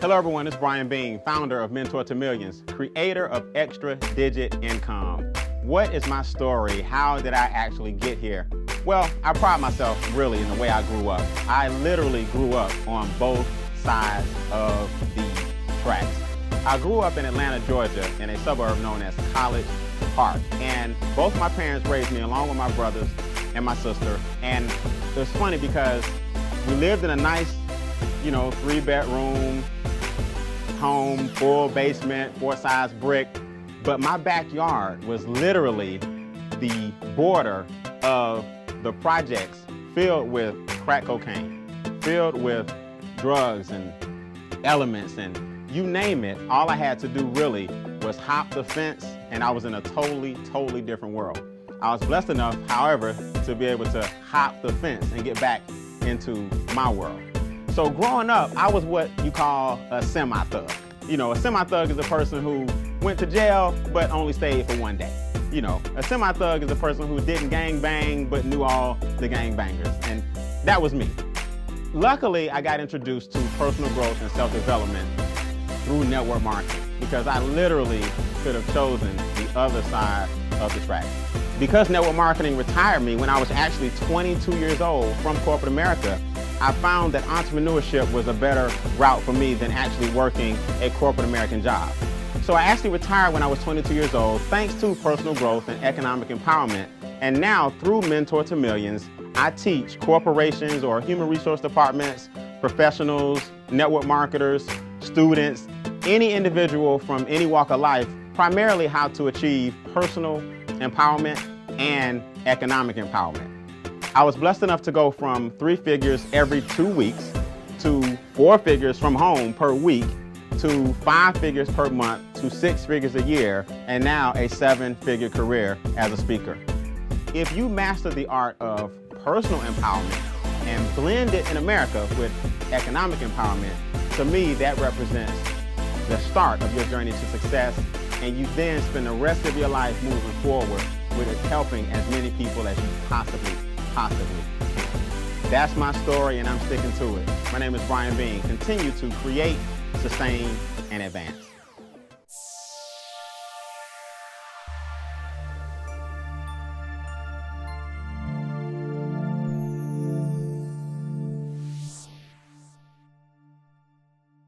Hello everyone, it's Beane, founder of Mentor to Millions, creator of Extra Digit Income. What is my story? How did I actually get here? Well, I pride myself really in the way I grew up. I literally grew up on both sides of the tracks. I grew up in Atlanta, Georgia, in a suburb known as College Park. And both my parents raised me along with my brothers and my sister. And it was funny because we lived in a nice, 3-bedroom home, full basement, 4-size brick. But my backyard was literally the border of the projects filled with crack cocaine, filled with drugs and elements and you name it. All I had to do really was hop the fence and I was in a totally different world. I was blessed enough, however, to be able to hop the fence and get back into my world. So growing up, I was what you call a semi-thug. A semi-thug is a person who went to jail but only stayed for one day. A semi-thug is a person who didn't gang bang but knew all the gang bangers, and that was me. Luckily, I got introduced to personal growth and self-development through network marketing because I literally could have chosen the other side of the track. Because network marketing retired me when I was actually 22 years old from corporate America, I found that entrepreneurship was a better route for me than actually working a corporate American job. So I actually retired when I was 22 years old thanks to personal growth and economic empowerment. And now through Mentor to Millions, I teach corporations or human resource departments, professionals, network marketers, students, any individual from any walk of life, primarily how to achieve personal empowerment and economic empowerment. I was blessed enough to go from 3 figures every 2 weeks to 4 figures from home per week to 5 figures per month to 6 figures a year, and now a 7-figure career as a speaker. If you master the art of personal empowerment and blend it in America with economic empowerment, to me that represents the start of your journey to success, and you then spend the rest of your life moving forward with it helping as many people as you possibly can. That's my story and I'm sticking to it. My name is Beane. Continue to create, sustain, and advance.